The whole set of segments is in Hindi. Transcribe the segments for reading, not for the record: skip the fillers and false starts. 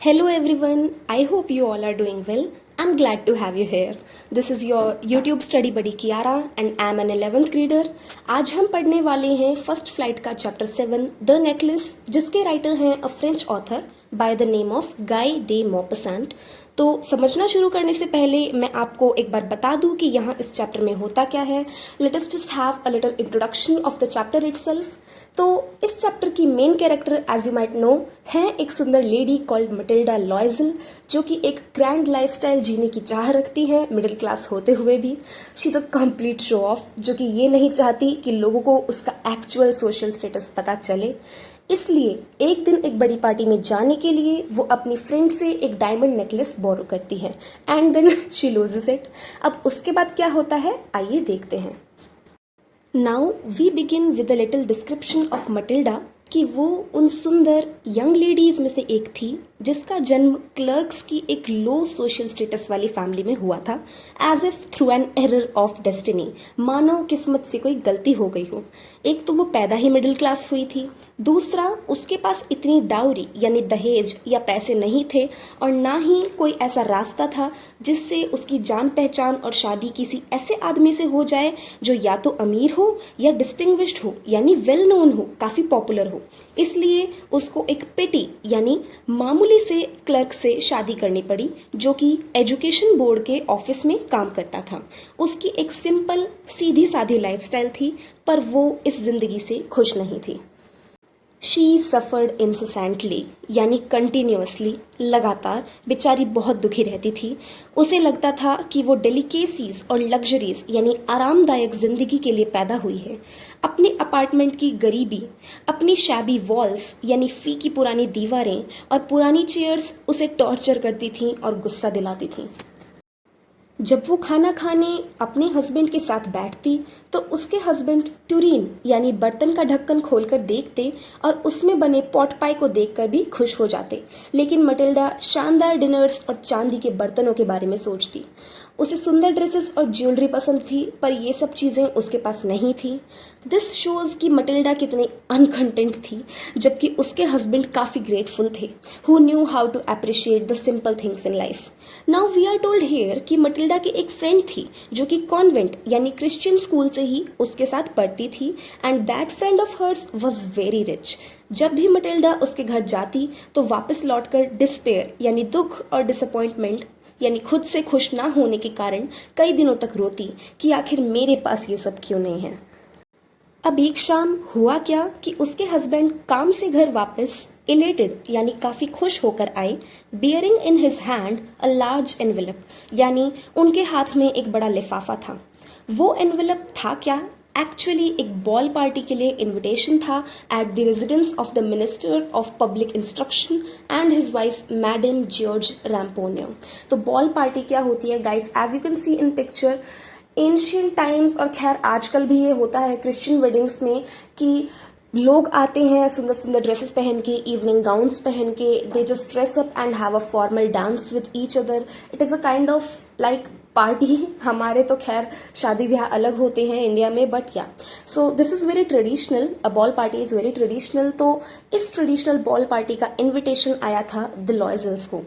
Hello everyone, I hope you all are doing well. I'm glad to have you here. This is your YouTube study buddy Kiara and I'm an 11th grader. आज हम पढ़ने वाले हैं फर्स्ट फ्लाइट का चैप्टर 7 द नेकलेस, जिसके राइटर हैं a French author by the name of गाई डे मॉपसेंट। तो समझना शुरू करने से पहले मैं आपको एक बार बता दूं कि यहाँ इस चैप्टर में होता क्या है। Let us just have a little introduction of the chapter itself. तो इस चैप्टर की main character as you might know है एक सुंदर लेडी कॉल्ड मटिल्डा लॉयजल, जो कि एक ग्रैंड लाइफस्टाइल जीने की चाह रखती है मिडिल क्लास होते हुए भी। She is a complete show off, जो कि ये नहीं चाहती कि लोगों को उसका एक्चुअल सोशल स्टेटस पता चले। इसलिए एक दिन एक बड़ी पार्टी में जाने के लिए वो अपनी फ्रेंड से एक डायमंड नेकलेस बोरो करती है and then she loses it. अब उसके बाद क्या होता है, आइए देखते हैं। Now we begin with a little description of Matilda कि वो उन सुंदर यंग लेडीज़ में से एक थी जिसका जन्म क्लर्क्स की एक लो सोशल स्टेटस वाली फैमिली में हुआ था, as if through an error of destiny, मानो किस्मत से कोई गलती हो गई हो। एक तो वो पैदा ही मिडिल क्लास हुई थी, दूसरा उसके पास इतनी डाउरी यानी दहेज या पैसे नहीं थे, और ना ही कोई ऐसा रास्ता था जिससे उसकी जान पहचान और शादी किसी ऐसे आदमी से हो जाए जो या तो अमीर हो या डिस्टिंग्विश्ड हो यानी वेल नोन हो, काफ़ी पॉपुलर हो। इसलिए उसको एक पेटी यानी मामूली से क्लर्क से शादी करनी पड़ी, जो कि एजुकेशन बोर्ड के ऑफिस में काम करता था। उसकी एक सिंपल सीधी सादी लाइफस्टाइल थी, पर वो इस जिंदगी से खुश नहीं थी। शी सफ़र्ड इंसेसेंटली यानी कंटिन्यूअसली, लगातार बेचारी बहुत दुखी रहती थी। उसे लगता था कि वो डेलिकेसीज और लग्जरीज यानी आरामदायक ज़िंदगी के लिए पैदा हुई है। अपने अपार्टमेंट की गरीबी, अपनी शैबी वॉल्स यानी फीकी पुरानी दीवारें और पुरानी चेयर्स उसे टॉर्चर करती थीं और गुस्सा दिलाती थीं। जब वो खाना खाने अपने हस्बैंड के साथ बैठती तो उसके हस्बैंड टूरीन यानी बर्तन का ढक्कन खोलकर देखते और उसमें बने पॉट पाई को देखकर भी खुश हो जाते, लेकिन मटिल्डा शानदार डिनर्स और चांदी के बर्तनों के बारे में सोचती। उसे सुंदर ड्रेसेस और ज्वेलरी पसंद थी, पर ये सब चीज़ें उसके पास नहीं थी। दिस शोज़ कि मटिल्डा कितनी अनकंटेंट थी, जबकि उसके हस्बैंड काफ़ी ग्रेटफुल थे, who knew how to appreciate the simple things in life. Now we are told here कि मटिल्डा की एक फ्रेंड थी जो कि कॉन्वेंट यानी क्रिश्चियन स्कूल से ही उसके साथ पढ़ती थी, and that friend of hers was very rich. जब भी मटिल्डा उसके घर जाती तो वापस लौटकर डिस्पेयर यानी दुख और डिसअपॉइंटमेंट यानी खुद से खुश ना होने के कारण कई दिनों तक रोती कि आखिर मेरे पास ये सब क्यों नहीं है। अब एक शाम हुआ क्या कि उसके हस्बैंड काम से घर वापस इलेटेड यानी काफ़ी खुश होकर आए, bearing in his hand a large envelope यानी उनके हाथ में एक बड़ा लिफाफा था। वो एनवेलप था क्या? एक्चुअली एक बॉल पार्टी के लिए इनविटेशन था at the residence of the minister of public instruction and his wife Madame Georges Ramponneau. तो बॉल पार्टी क्या होती है guys, as you can see in picture, ancient times और खैर आजकल भी ये होता है क्रिश्चियन वेडिंग्स में कि लोग आते हैं सुंदर सुंदर ड्रेसेस पहन के, इवनिंग गाउन्स पहन के, they just dress up and have a formal dance with each other. It is a kind of like party. हमारे तो खैर शादी ब्याह अलग होते हैं इंडिया में, बट या so this is very traditional, a ball party is very traditional. तो इस ट्रेडिशनल बॉल पार्टी का इन्विटेशन आया था द लॉयजल्स को।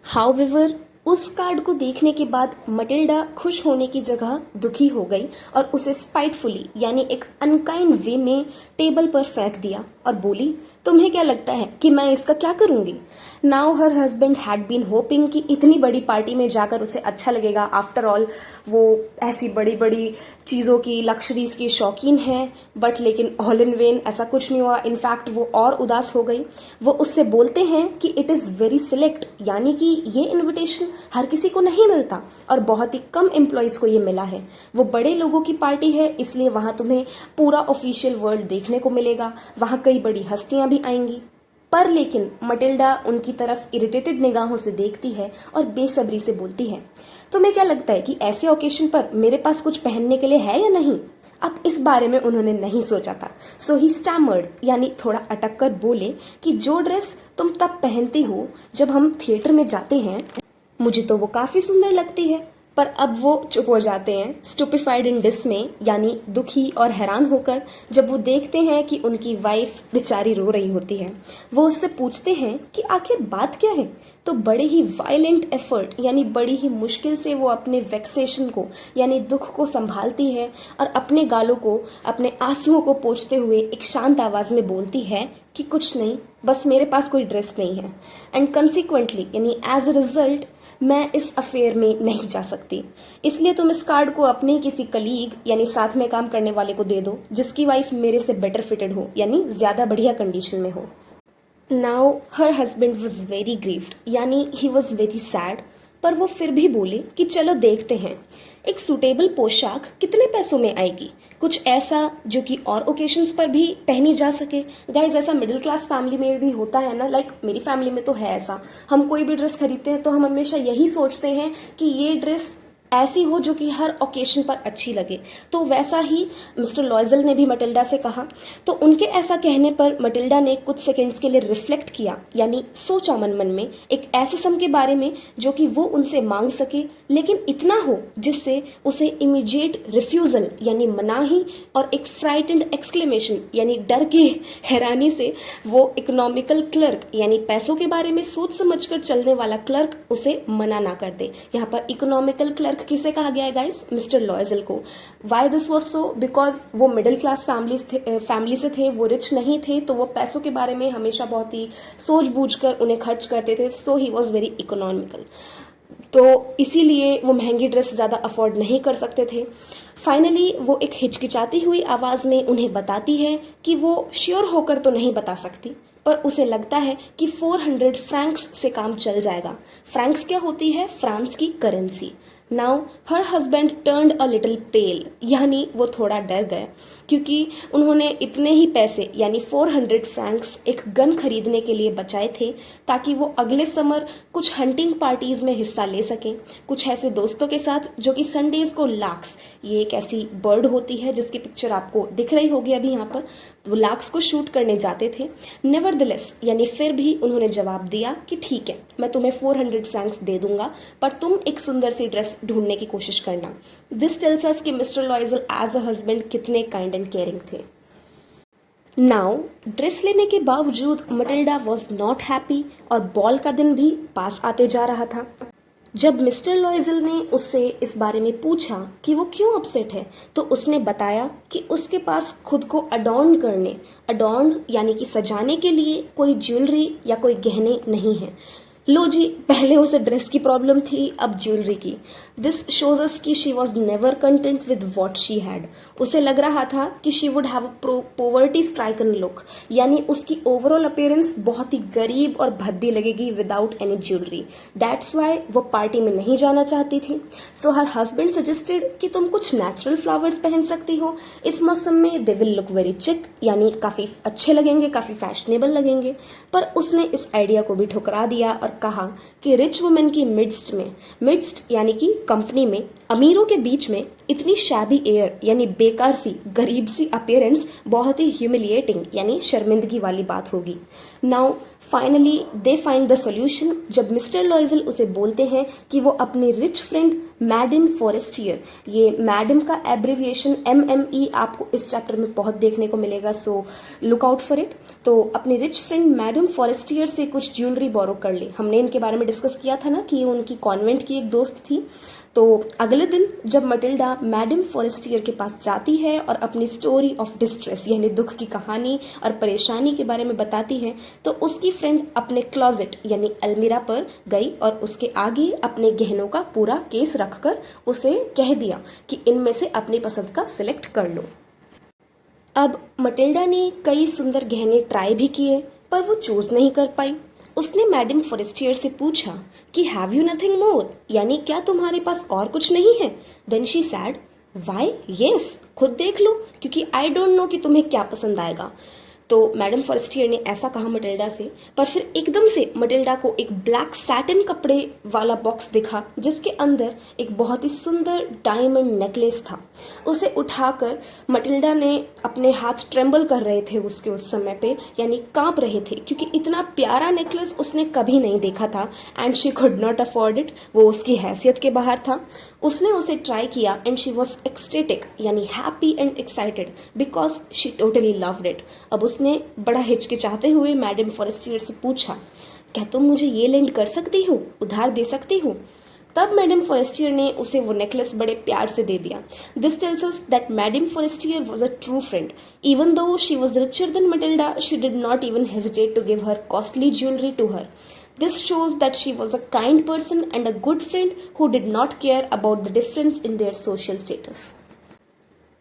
हाउएवर उस कार्ड को देखने के बाद मटिल्डा खुश होने की जगह दुखी हो गई और उसे स्पाइटफुली यानी एक अनकाइंड वे में टेबल पर फेंक दिया और बोली, तुम्हें क्या लगता है कि मैं इसका क्या करूँगी? Now her husband had been hoping कि इतनी बड़ी पार्टी में जाकर उसे अच्छा लगेगा। आफ्टर ऑल वो ऐसी बड़ी बड़ी चीज़ों की, लग्जरीज की शौकीन है, बट लेकिन ऑल इन वेन, ऐसा कुछ नहीं हुआ। इनफैक्ट वो और उदास हो गई। वो उससे बोलते हैं कि इट इज़ वेरी सिलेक्ट यानी कि ये इन्विटेशन हर किसी को नहीं मिलता और बहुत ही कम एम्प्लॉयज़ को ये मिला है। वो बड़े लोगों की पार्टी है, इसलिए वहाँ तुम्हें पूरा ऑफिशियल वर्ल्ड देखने को मिलेगा, वहाँ कई बड़ी हस्तियाँ भी आएंगी। पर लेकिन मटिल्डा उनकी तरफ इरिटेटेड निगाहों से देखती है और बेसब्री से बोलती है, तुम्हें क्या लगता है कि ऐसे ओकेशन पर मेरे पास कुछ पहनने के लिए है या नहीं? अब इस बारे में उन्होंने नहीं सोचा था, सो ही स्टैमर्ड यानी थोड़ा अटक कर बोले कि जो ड्रेस तुम तब पहनती हो जब हम थिएटर में जाते हैं, मुझे तो वो काफ़ी सुंदर लगती है, पर अब वो चुप हो जाते हैं, स्टूपिफाइड इन डिसमे, यानी दुखी और हैरान होकर, जब वो देखते हैं कि उनकी वाइफ बेचारी रो रही होती है। वो उससे पूछते हैं कि आखिर बात क्या है। तो बड़े ही वायलेंट एफर्ट यानी बड़ी ही मुश्किल से वो अपने वेक्सेशन को यानी दुख को संभालती है और अपने गालों को, अपने आंसुओं को पोंछते हुए एक शांत आवाज़ में बोलती है कि कुछ नहीं, बस मेरे पास कोई ड्रेस नहीं है, एंड कंसिक्वेंटली यानी एज अ रिजल्ट मैं इस अफेयर में नहीं जा सकती। इसलिए तुम इस कार्ड को अपने ही किसी कलीग यानी साथ में काम करने वाले को दे दो जिसकी वाइफ मेरे से बेटर फिटेड हो यानी ज़्यादा बढ़िया कंडीशन में हो। Now her husband was very grieved यानी ही वॉज वेरी सैड, पर वो फिर भी बोले कि चलो देखते हैं एक सूटेबल पोशाक कितने पैसों में आएगी, कुछ ऐसा जो कि और ओकेशंस पर भी पहनी जा सके। गाइज ऐसा मिडिल क्लास फैमिली में भी होता है ना, लाइक मेरी फैमिली में तो है ऐसा। हम कोई भी ड्रेस खरीदते हैं तो हम हमेशा यही सोचते हैं कि ये ड्रेस ऐसी हो जो कि हर ओकेशन पर अच्छी लगे। तो वैसा ही मिस्टर लॉयजल ने भी मटिल्डा से कहा। तो उनके ऐसा कहने पर मटिल्डा ने कुछ सेकंड्स के लिए रिफ्लेक्ट किया यानी सोचा मन मन में एक ऐसे सम के बारे में जो कि वो उनसे मांग सके, लेकिन इतना हो जिससे उसे इमीडिएट रिफ्यूज़ल यानी मनाही और एक फ्राइटेंड एक्सक्लेमेशन यानी डर के हैरानी से वो इकोनॉमिकल क्लर्क यानी पैसों के बारे में सोच समझकर चलने वाला क्लर्क उसे मना ना कर दे। यहाँ पर इकोनॉमिकल क्लर्क किसे कहा गया है गाइस? मिस्टर लॉयजल को। Why this was so? Because वो मिडिल क्लास फैमिली से थे, वो रिच नहीं थे, तो वो पैसों के बारे में हमेशा बहुत ही सोच बूझ कर उन्हें खर्च करते थे। सो ही वॉज वेरी इकोनॉमिकल, तो इसीलिए वो महंगी ड्रेस ज़्यादा अफोर्ड नहीं कर सकते थे। फाइनली वो एक हिचकिचाती हुई आवाज़ में उन्हें बताती है कि वो श्योर होकर तो नहीं बता सकती, पर उसे लगता है कि 400 फ्रैंक्स से काम चल जाएगा। फ्रैंक्स क्या होती है? फ्रांस की currency. Now her husband turned a little pale यानी वो थोड़ा डर गए, क्योंकि उन्होंने इतने ही पैसे यानी 400 फ्रैंक्स एक गन खरीदने के लिए बचाए थे ताकि वो अगले समर कुछ हंटिंग पार्टीज़ में हिस्सा ले सकें, कुछ ऐसे दोस्तों के साथ जो कि संडेज़ को लाक्स, ये एक ऐसी बर्ड होती है जिसकी पिक्चर आपको दिख रही होगी अभी यहाँ पर, वो लाक्स को शूट करने जाते थे। नेवरदलेस यानी फिर भी उन्होंने जवाब दिया कि ठीक है, मैं तुम्हें 400 फ्रैंक्स दे दूंगा, पर तुम एक सुंदर सी ड्रेस ढूंढने की कोशिश करना। दिस टेल्स अस कि mister Loisel as a husband कितने काइंड एंड केयरिंग थे। नाउ ड्रेस लेने के बावजूद मटिल्डा वॉज नॉट हैप्पी और बॉल का दिन भी पास आते जा रहा था। जब मिस्टर लॉयजल ने उससे इस बारे में पूछा कि वो क्यों अपसेट है, तो उसने बताया कि उसके पास खुद को अडॉर्न यानी कि सजाने के लिए कोई ज्वेलरी या कोई गहने नहीं है। लो जी, पहले उसे ड्रेस की प्रॉब्लम थी, अब ज्वेलरी की। दिस शोज अस कि she was never content with what she had. उसे लग रहा था कि she would have a poverty stricken look, यानी उसकी ओवरऑल अपीयरेंस बहुत ही गरीब और भद्दी लगेगी without any jewellery. That's why वो पार्टी में नहीं जाना चाहती थी। सो हर हस्बैंड सजेस्टेड कि तुम कुछ नेचुरल फ्लावर्स पहन सकती हो, इस मौसम में दे विल लुक वेरी चिक, यानी काफ़ी अच्छे लगेंगे, काफ़ी फैशनेबल लगेंगे। पर उसने इस आइडिया को भी ठुकरा दिया और कहा कि रिच वुमेन की मिड्स्ट यानी कि कंपनी में, अमीरों के बीच में इतनी शैबी एयर यानी बेकार सी गरीब सी अपीयरेंस बहुत ही ह्यूमिलिएटिंग यानी शर्मिंदगी वाली बात होगी। Now finally they find the solution जब मिस्टर लॉयजल उसे बोलते हैं कि वो अपनी रिच फ्रेंड मैडम फॉरेस्टियर, ये मैडम का एब्रिविएशन MME आपको इस चैप्टर में बहुत देखने को मिलेगा, so look out for it. तो अपनी रिच फ्रेंड मैडम फॉरेस्टियर से कुछ ज्वेलरी बोरो कर ले। हमने इनके बारे में डिस्कस किया था ना कि ये उनकी कॉन्वेंट की एक दोस्त थी। तो अगले दिन जब मटिल्डा मैडम फॉरेस्टियर के पास जाती है और अपनी स्टोरी ऑफ डिस्ट्रेस यानी दुख की कहानी और परेशानी के बारे में बताती है, तो उसकी फ्रेंड अपने क्लोजेट यानी अलमीरा पर गई और उसके आगे अपने गहनों का पूरा केस रखकर उसे कह दिया कि इनमें से अपनी पसंद का सिलेक्ट कर लो। अब मटिल्डा ने कई सुंदर गहने ट्राई भी किए, पर वो चूज नहीं कर पाई। उसने मैडम फॉरेस्टियर से पूछा कि हैव यू नथिंग मोर, यानी क्या तुम्हारे पास और कुछ नहीं है? Then she said, why yes, खुद देख लो, क्योंकि आई डोंट नो कि तुम्हें क्या पसंद आएगा। तो मैडम फॉरेस्टियर ने ऐसा कहा मटिल्डा से, पर फिर एकदम से मटिल्डा को एक ब्लैक सैटिन कपड़े वाला बॉक्स दिखा जिसके अंदर एक बहुत ही सुंदर डायमंड नेकलेस था। उसे उठाकर मटिल्डा ने, अपने हाथ ट्रेम्बल कर रहे थे उसके उस समय पे, यानी कांप रहे थे, क्योंकि इतना प्यारा नेकलेस उसने कभी नहीं देखा था and she could not afford it. वो उसकी हैसियत के बाहर था। उसने उसे ट्राई किया एंड शी वॉज एक्सटेटिक, यानी happy and excited because she totally loved it. अब उसने बड़ा हिचकिचाते हुए मैडम फॉरेस्टियर से पूछा, क्या तुम मुझे ये लेंड कर सकती हो, उधार दे सकती हो? तब मैडम फॉरेस्टियर ने उसे वो नेकलेस बड़े प्यार से दे दिया। This tells us that madam Forestier was a true friend. Even though she was richer than Matilda, she did not even hesitate to give her costly jewellery to her. This shows that she was a kind person and a good friend who did not care about the difference in their social status.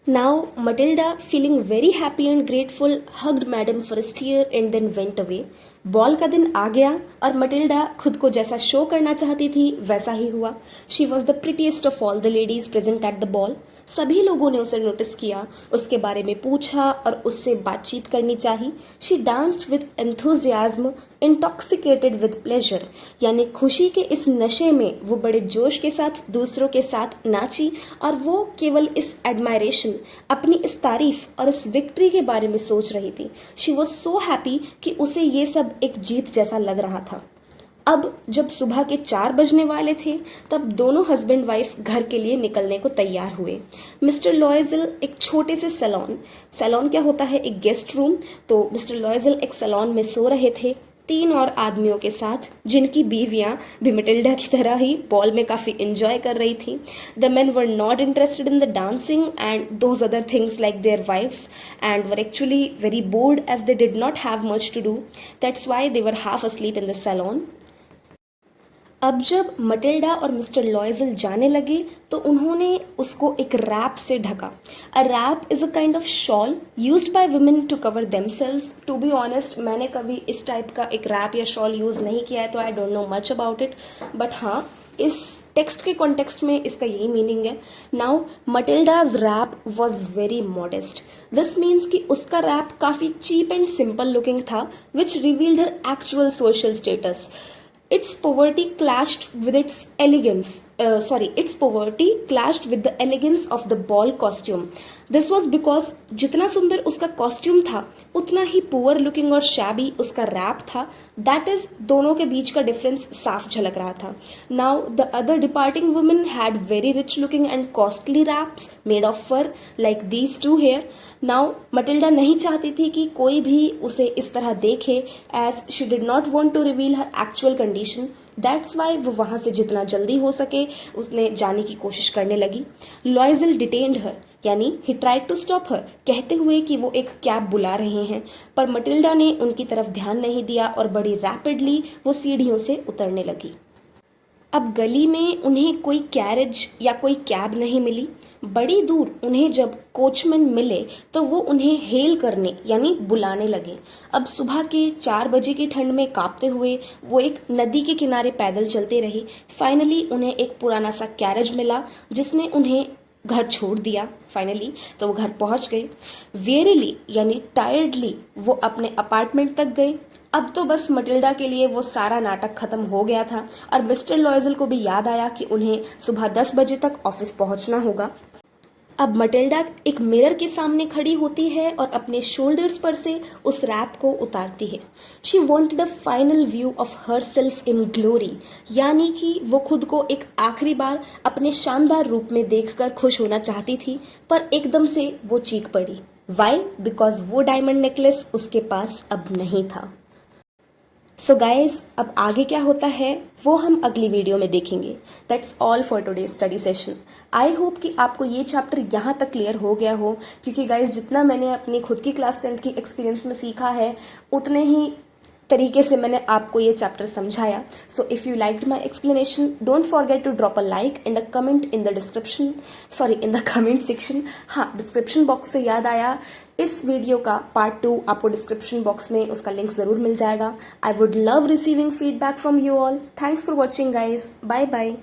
Now, Matilda, feeling very happy and grateful, hugged Madame Forestier and then went away. Ball का दिन आ गया और मटिल्डा खुद को जैसा शो करना चाहती थी वैसा ही हुआ। She was the prettiest of all the ladies present at the ball. सभी लोगों ने उसे नोटिस किया, उसके बारे में पूछा और उससे बातचीत करनी चाहिए। She danced with enthusiasm, intoxicated with pleasure, यानी खुशी के इस नशे में वो बड़े जोश के साथ दूसरों के साथ नाची और वो केवल इस एडमायरेशन, अपनी इस तारीफ और इस विक्ट्री के बारे में सोच रही थी। शी वॉज सो हैप्पी कि उसे ये सब एक जीत जैसा लग रहा था। अब जब सुबह के 4 बजने वाले थे तब दोनों हस्बैंड वाइफ घर के लिए निकलने को तैयार हुए। मिस्टर लॉयजल एक छोटे से सैलून क्या होता है, एक गेस्ट रूम, तो मिस्टर लॉयजल एक सैलून में सो रहे थे 3 और आदमियों के साथ, जिनकी बीवियां भी मटिल्डा की तरह ही बॉल में काफ़ी एंजॉय कर रही थी। The men were not interested in the dancing and those other things like their wifes and were actually very bored as they did not have much to do. That's why they were half asleep in the saloon. अब जब मटिल्डा और मिस्टर लॉयजल जाने लगे तो उन्होंने उसको एक रैप से ढका। A wrap is a kind of shawl used by women to cover themselves. To be honest, मैंने कभी इस टाइप का एक रैप या शॉल यूज़ नहीं किया है, तो I don't know much about it, but हाँ, इस टेक्स्ट के कॉन्टेक्स्ट में इसका यही मीनिंग है। Now Matilda's wrap was very modest. This means कि उसका रैप काफ़ी चीप एंड सिंपल लुकिंग था, which revealed her actual social status. Its poverty clashed with its elegance. Its poverty clashed with the elegance of the ball costume. This was because जितना सुंदर उसका कॉस्ट्यूम था उतना ही पुअर लुकिंग और शैबी उसका रैप था। दैट इज, दोनों के बीच का डिफरेंस साफ झलक रहा था। Now the other departing women had very rich looking and costly wraps made of fur like these to here. नाउ मटिल्डा नहीं चाहती थी कि कोई भी उसे इस तरह देखे, as she did not want to reveal her actual condition. That's why वो वहाँ से जितना जल्दी हो सके उसने जाने की कोशिश करने लगी। लॉयजल डिटेन्ड हर, यानी he tried to stop her, कहते हुए कि वो एक कैब बुला रहे हैं, पर मटिल्डा ने उनकी तरफ ध्यान नहीं दिया और बड़ी रैपिडली वो सीढ़ियों से उतरने लगी। अब गली में उन्हें कोई कैरेज या कोई कैब नहीं मिली। बड़ी दूर उन्हें जब कोचमैन मिले तो वो उन्हें हेल करने यानी बुलाने लगे। अब सुबह के 4 बजे की ठंड में कांपते हुए वो एक नदी के किनारे पैदल चलते रहे। फाइनली उन्हें एक पुराना सा कैरेज मिला जिसने उन्हें घर छोड़ दिया। फाइनली तो वो घर पहुंच गए। वेरीली यानी टायर्डली वो अपने अपार्टमेंट तक गए। अब तो बस मटिल्डा के लिए वो सारा नाटक खत्म हो गया था और मिस्टर लॉयजल को भी याद आया कि उन्हें सुबह 10 बजे तक ऑफिस पहुंचना होगा। अब मटिल्डा एक मिरर के सामने खड़ी होती है और अपने शोल्डर्स पर से उस रैप को उतारती है। She wanted a final view of her self in glory, यानी कि वो खुद को एक आखिरी बार अपने शानदार रूप में देखकर खुश होना चाहती थी, पर एकदम से वो चीख पड़ी। वाई? बिकॉज वो डायमंड नेकलेस उसके पास अब नहीं था। सो गाइज, अब आगे क्या होता है वो हम अगली वीडियो में देखेंगे। That's all for today study session. I hope कि आपको ये चैप्टर यहाँ तक क्लियर हो गया हो, क्योंकि गाइज जितना मैंने अपनी खुद की क्लास 10th की एक्सपीरियंस में सीखा है उतने ही तरीके से मैंने आपको ये चैप्टर समझाया। So if you liked my explanation, don't forget to drop a like and a comment in the comment section. हाँ, डिस्क्रिप्शन बॉक्स से याद आया, इस वीडियो का पार्ट 2 आपको डिस्क्रिप्शन बॉक्स में उसका लिंक ज़रूर मिल जाएगा। I would love receiving feedback from you all. Thanks for watching guys. Bye bye.